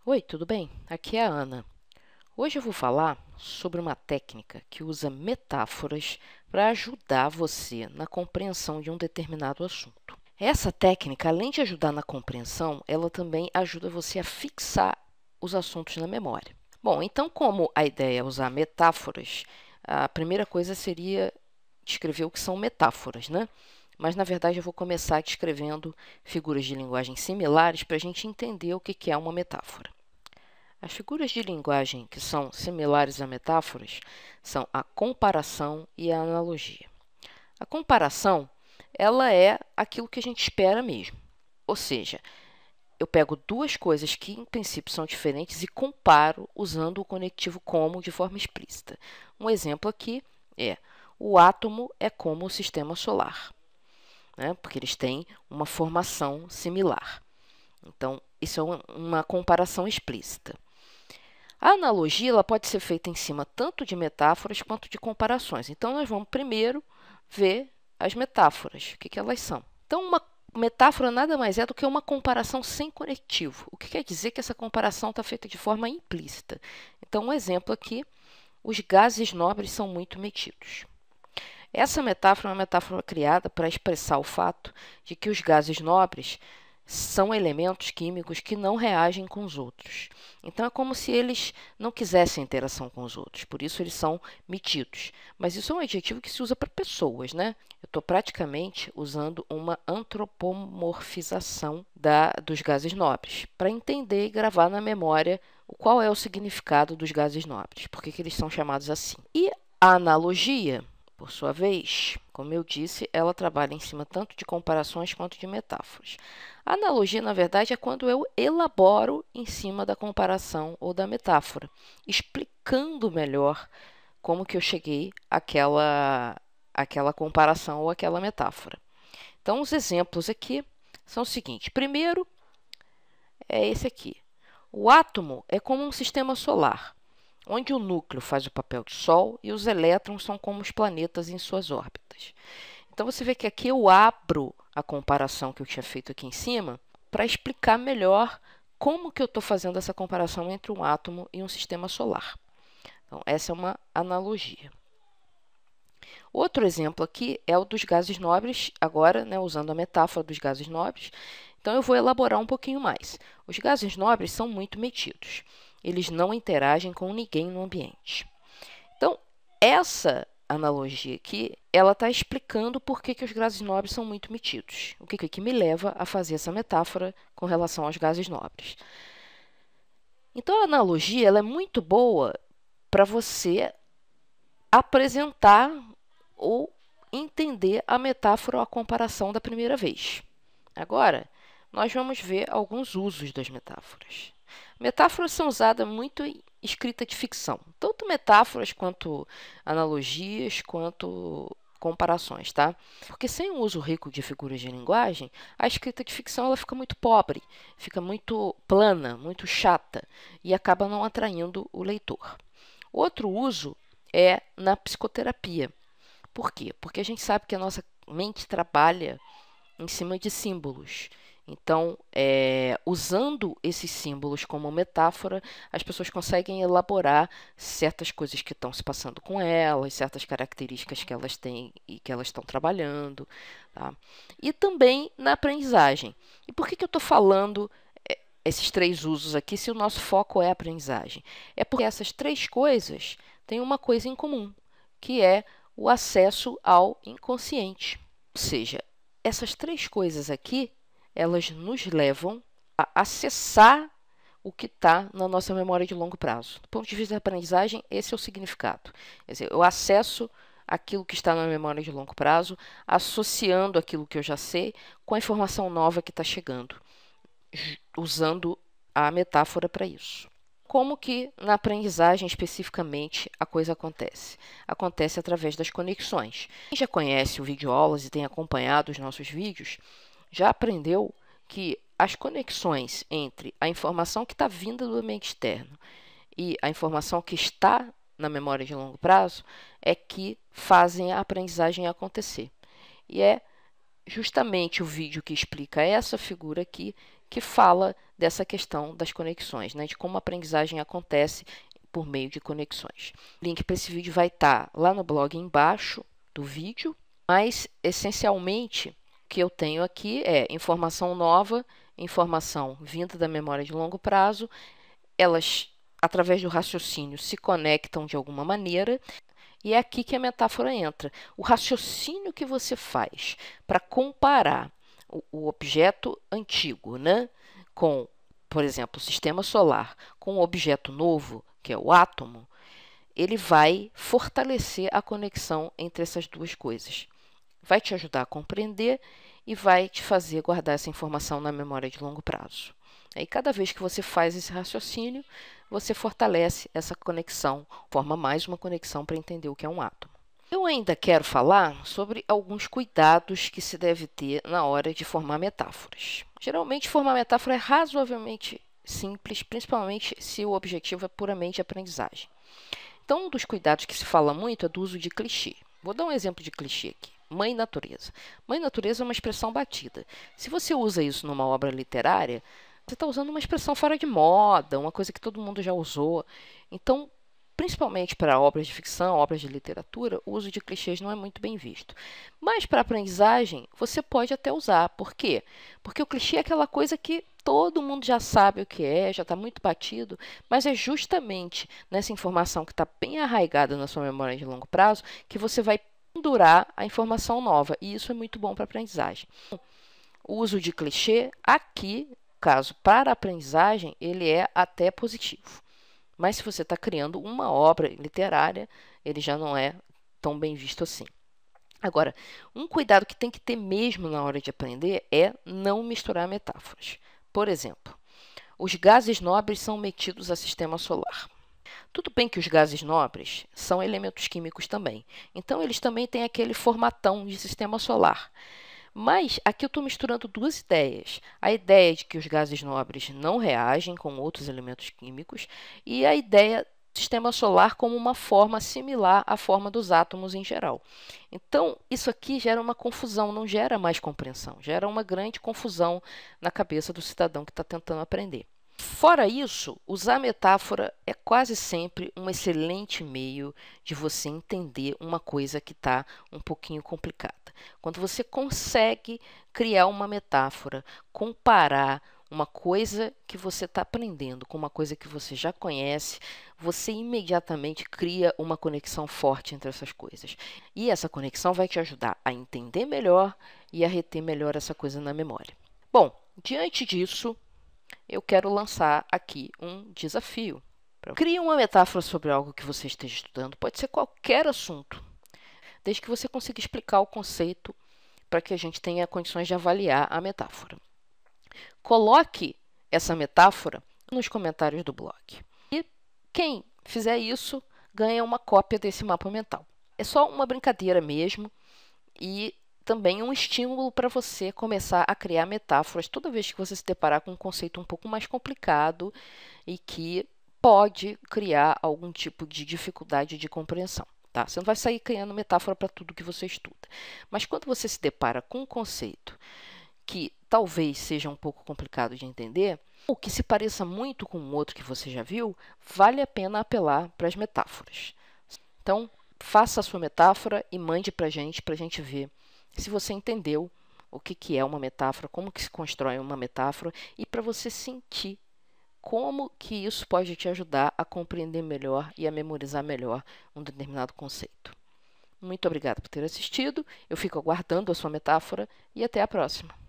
Oi, tudo bem? Aqui é a Ana. Hoje eu vou falar sobre uma técnica que usa metáforas para ajudar você na compreensão de um determinado assunto. Essa técnica, além de ajudar na compreensão, ela também ajuda você a fixar os assuntos na memória. Bom, então, como a ideia é usar metáforas, a primeira coisa seria descrever o que são metáforas, né? Mas, na verdade, eu vou começar descrevendo figuras de linguagem similares para a gente entender o que é uma metáfora. As figuras de linguagem que são similares a metáforas são a comparação e a analogia. A comparação, ela é aquilo que a gente espera mesmo. Ou seja, eu pego duas coisas que, em princípio, são diferentes e comparo usando o conectivo como de forma explícita. Um exemplo aqui é: o átomo é como o sistema solar, né? Porque eles têm uma formação similar. Então, isso é uma comparação explícita. A analogia ela pode ser feita em cima tanto de metáforas quanto de comparações. Então, nós vamos primeiro ver as metáforas, o que elas são. Então, uma metáfora nada mais é do que uma comparação sem conectivo. O que quer dizer que essa comparação está feita de forma implícita. Então, um exemplo aqui: os gases nobres são muito metidos. Essa metáfora é uma metáfora criada para expressar o fato de que os gases nobres são elementos químicos que não reagem com os outros. Então, é como se eles não quisessem interação com os outros, por isso eles são metidos. Mas isso é um adjetivo que se usa para pessoas, né? Eu estou praticamente usando uma antropomorfização dos gases nobres, para entender e gravar na memória qual é o significado dos gases nobres, por que eles são chamados assim. E a analogia, por sua vez, como eu disse, ela trabalha em cima tanto de comparações quanto de metáforas. A analogia, na verdade, é quando eu elaboro em cima da comparação ou da metáfora, explicando melhor como que eu cheguei àquela comparação ou àquela metáfora. Então, os exemplos aqui são os seguintes. Primeiro, é esse aqui. O átomo é como um sistema solar, onde o núcleo faz o papel de Sol e os elétrons são como os planetas em suas órbitas. Então, você vê que aqui eu abro a comparação que eu tinha feito aqui em cima para explicar melhor como que eu estou fazendo essa comparação entre um átomo e um sistema solar. Então, essa é uma analogia. Outro exemplo aqui é o dos gases nobres, agora, né, usando a metáfora dos gases nobres. Então, eu vou elaborar um pouquinho mais. Os gases nobres são muito metidos. Eles não interagem com ninguém no ambiente. Então, essa analogia aqui, ela está explicando por que os gases nobres são muito metidos. O que me leva a fazer essa metáfora com relação aos gases nobres. Então, a analogia ela é muito boa para você apresentar ou entender a metáfora ou a comparação da primeira vez. Agora, nós vamos ver alguns usos das metáforas. Metáforas são usadas muito em escrita de ficção, tanto metáforas quanto analogias, quanto comparações, tá? Porque sem o uso rico de figuras de linguagem, a escrita de ficção ela fica muito pobre, fica muito plana, muito chata e acaba não atraindo o leitor. Outro uso é na psicoterapia. Por quê? Porque a gente sabe que a nossa mente trabalha em cima de símbolos. Então, usando esses símbolos como metáfora, as pessoas conseguem elaborar certas coisas que estão se passando com elas, certas características que elas têm e que elas estão trabalhando. Tá? E também na aprendizagem. E por que eu estou falando esses três usos aqui se o nosso foco é a aprendizagem? É porque essas três coisas têm uma coisa em comum, que é o acesso ao inconsciente. Ou seja, essas três coisas aqui, elas nos levam a acessar o que está na nossa memória de longo prazo. Do ponto de vista da aprendizagem, esse é o significado. Quer dizer, eu acesso aquilo que está na memória de longo prazo, associando aquilo que eu já sei com a informação nova que está chegando, usando a metáfora para isso. Como que na aprendizagem especificamente a coisa acontece? Acontece através das conexões. Quem já conhece o videoaulas e tem acompanhado os nossos vídeos, já aprendeu que as conexões entre a informação que está vinda do ambiente externo e a informação que está na memória de longo prazo é que fazem a aprendizagem acontecer. E é justamente o vídeo que explica essa figura aqui que fala dessa questão das conexões, né? De como a aprendizagem acontece por meio de conexões. O link para esse vídeo vai estar lá no blog embaixo do vídeo, mas essencialmente o que eu tenho aqui é informação nova, informação vinda da memória de longo prazo, elas, através do raciocínio, se conectam de alguma maneira, e é aqui que a metáfora entra. O raciocínio que você faz para comparar o objeto antigo, né, com, por exemplo, o sistema solar, com um objeto novo, que é o átomo, ele vai fortalecer a conexão entre essas duas coisas. Vai te ajudar a compreender e vai te fazer guardar essa informação na memória de longo prazo. E cada vez que você faz esse raciocínio, você fortalece essa conexão, forma mais uma conexão para entender o que é um átomo. Eu ainda quero falar sobre alguns cuidados que se deve ter na hora de formar metáforas. Geralmente, formar metáfora é razoavelmente simples, principalmente se o objetivo é puramente aprendizagem. Então, um dos cuidados que se fala muito é do uso de clichê. Vou dar um exemplo de clichê aqui. Mãe natureza. Mãe natureza é uma expressão batida. Se você usa isso numa obra literária, você está usando uma expressão fora de moda, uma coisa que todo mundo já usou. Então, principalmente para obras de ficção, obras de literatura, o uso de clichês não é muito bem visto. Mas para aprendizagem, você pode até usar. Por quê? Porque o clichê é aquela coisa que todo mundo já sabe o que é, já está muito batido, mas é justamente nessa informação que está bem arraigada na sua memória de longo prazo que você vai pendurar a informação nova. E isso é muito bom para a aprendizagem. O uso de clichê, aqui, caso para a aprendizagem, ele é até positivo. Mas se você está criando uma obra literária, ele já não é tão bem visto assim. Agora, um cuidado que tem que ter mesmo na hora de aprender é não misturar metáforas. Por exemplo, os gases nobres são metidos ao sistema solar. Tudo bem que os gases nobres são elementos químicos também. Então, eles também têm aquele formatão de sistema solar. Mas aqui eu estou misturando duas ideias. A ideia de que os gases nobres não reagem com outros elementos químicos e a ideia do sistema solar como uma forma similar à forma dos átomos em geral. Então, isso aqui gera uma confusão, não gera mais compreensão, gera uma grande confusão na cabeça do cidadão que está tentando aprender. Fora isso, usar metáfora é quase sempre um excelente meio de você entender uma coisa que está um pouquinho complicada. Quando você consegue criar uma metáfora, comparar uma coisa que você está aprendendo com uma coisa que você já conhece, você imediatamente cria uma conexão forte entre essas coisas. E essa conexão vai te ajudar a entender melhor e a reter melhor essa coisa na memória. Bom, diante disso, eu quero lançar aqui um desafio. Crie uma metáfora sobre algo que você esteja estudando, pode ser qualquer assunto, desde que você consiga explicar o conceito para que a gente tenha condições de avaliar a metáfora. Coloque essa metáfora nos comentários do blog. E quem fizer isso ganha uma cópia desse mapa mental. É só uma brincadeira mesmo e também um estímulo para você começar a criar metáforas toda vez que você se deparar com um conceito um pouco mais complicado e que pode criar algum tipo de dificuldade de compreensão. Tá? Você não vai sair criando metáfora para tudo que você estuda. Mas quando você se depara com um conceito que talvez seja um pouco complicado de entender, ou que se pareça muito com um outro que você já viu, vale a pena apelar para as metáforas. Então, faça a sua metáfora e mande para a gente ver se você entendeu o que é uma metáfora, como que se constrói uma metáfora e para você sentir como que isso pode te ajudar a compreender melhor e a memorizar melhor um determinado conceito. Muito obrigada por ter assistido, eu fico aguardando a sua metáfora e até a próxima.